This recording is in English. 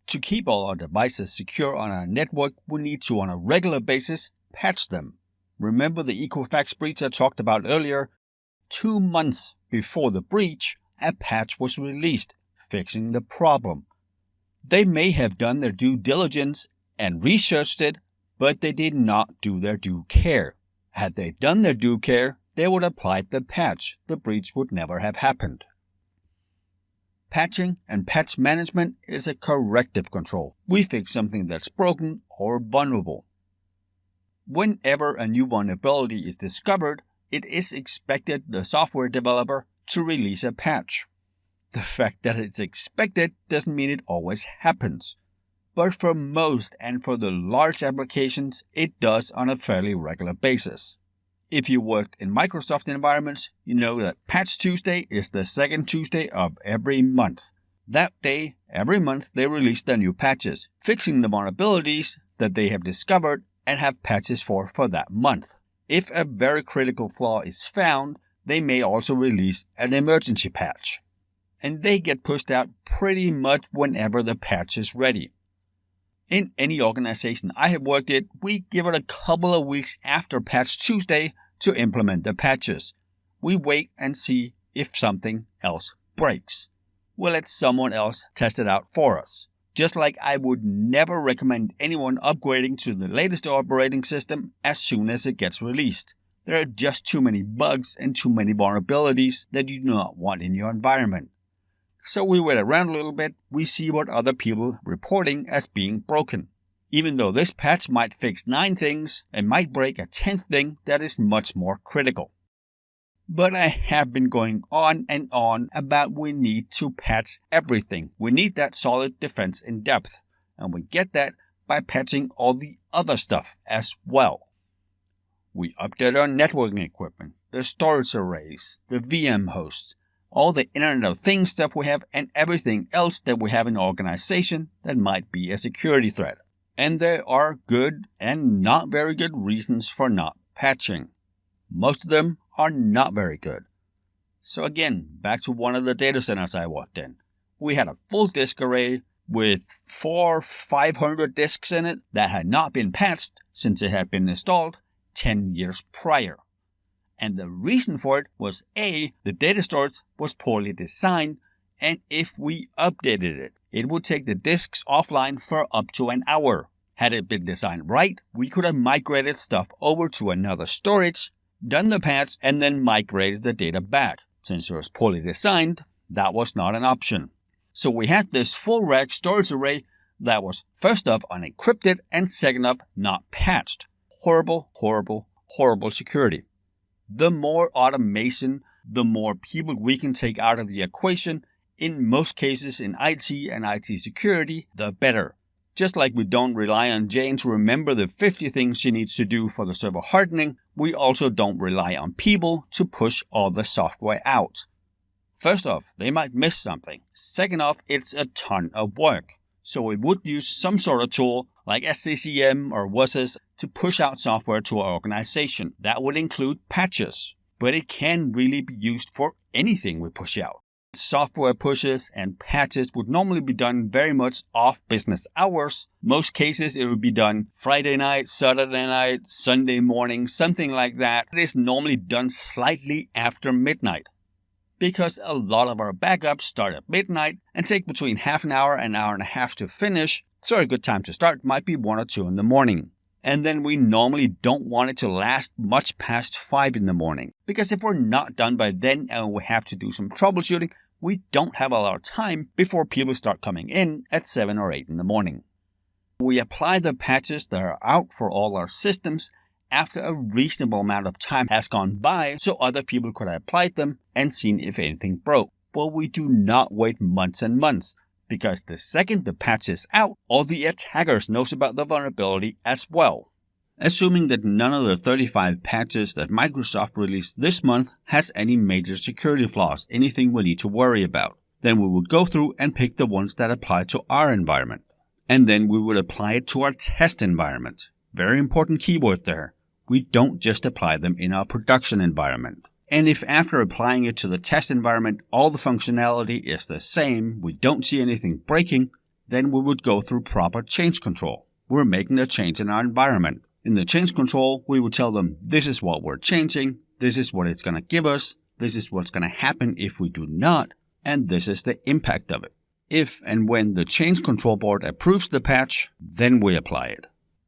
To keep all our devices secure on our network, we need to, on a regular basis, patch them. Remember the Equifax breach I talked about earlier? 2 months before the breach, a patch was released, fixing the problem. They may have done their due diligence and researched it, but they did not do their due care. Had they done their due care, they would have applied the patch. The breach would never have happened. Patching and patch management is a corrective control. We fix something that's broken or vulnerable. Whenever a new vulnerability is discovered, it is expected the software developer to release a patch. The fact that it's expected doesn't mean it always happens. But for most and for the large applications, it does on a fairly regular basis. If you worked in Microsoft environments, you know that Patch Tuesday is the second Tuesday of every month. That day, every month, they release their new patches, fixing the vulnerabilities that they have discovered and have patches for that month. If a very critical flaw is found, they may also release an emergency patch. And they get pushed out pretty much whenever the patch is ready. In any organization I have worked in, we give it a couple of weeks after Patch Tuesday to implement the patches. We wait and see if something else breaks. We'll let someone else test it out for us. Just like I would never recommend anyone upgrading to the latest operating system as soon as it gets released. There are just too many bugs and too many vulnerabilities that you do not want in your environment. So we wait around a little bit, we see what other people are reporting as being broken. Even though this patch might fix 9 things, it might break a 10th thing that is much more critical. But I have been going on and on about we need to patch everything. We need that solid defense in depth, and we get that by patching all the other stuff as well. We update our networking equipment, the storage arrays, the VM hosts, all the Internet of Things stuff we have, and everything else that we have in our organization that might be a security threat. And there are good and not very good reasons for not patching. Most of them are not very good. So again, back to one of the data centers I worked in. We had a full disk array with 500 disks in it that had not been patched since it had been installed 10 years prior. And the reason for it was A, the data storage was poorly designed, and if we updated it, it would take the disks offline for up to an hour. Had it been designed right, we could have migrated stuff over to another storage, done the patch, and then migrated the data back. Since it was poorly designed, that was not an option. So we had this full rack storage array that was first off unencrypted and second off not patched. Horrible, horrible, horrible security. The more automation, the more people we can take out of the equation, in most cases in IT and IT security, the better. Just like we don't rely on Jane to remember the 50 things she needs to do for the server hardening, we also don't rely on people to push all the software out. First off, they might miss something. Second off, it's a ton of work. So we would use some sort of tool like SCCM or WSIS to push out software to our organization. That would include patches, but it can really be used for anything we push out. Software pushes and patches would normally be done very much off business hours. Most cases it would be done Friday night, Saturday night, Sunday morning, something like that. It is normally done slightly after midnight, because a lot of our backups start at midnight and take between half an hour and a half to finish, so a good time to start might be 1 or 2 in the morning. And then we normally don't want it to last much past 5 in the morning, because if we're not done by then and we have to do some troubleshooting, we don't have a lot of time before people start coming in at 7 or 8 in the morning. We apply the patches that are out for all our systems after a reasonable amount of time has gone by so other people could have applied them and seen if anything broke. But we do not wait months and months, because the second the patch is out, all the attackers knows about the vulnerability as well. Assuming that none of the 35 patches that Microsoft released this month has any major security flaws, anything we need to worry about, then we would go through and pick the ones that apply to our environment. And then we would apply it to our test environment. Very important keyword there. We don't just apply them in our production environment. And if after applying it to the test environment all the functionality is the same, we don't see anything breaking, then we would go through proper change control. We're making a change in our environment. In the change control, we would tell them, this is what we're changing, this is what it's going to give us, this is what's going to happen if we do not, and this is the impact of it. If and when the change control board approves the patch, then we apply it.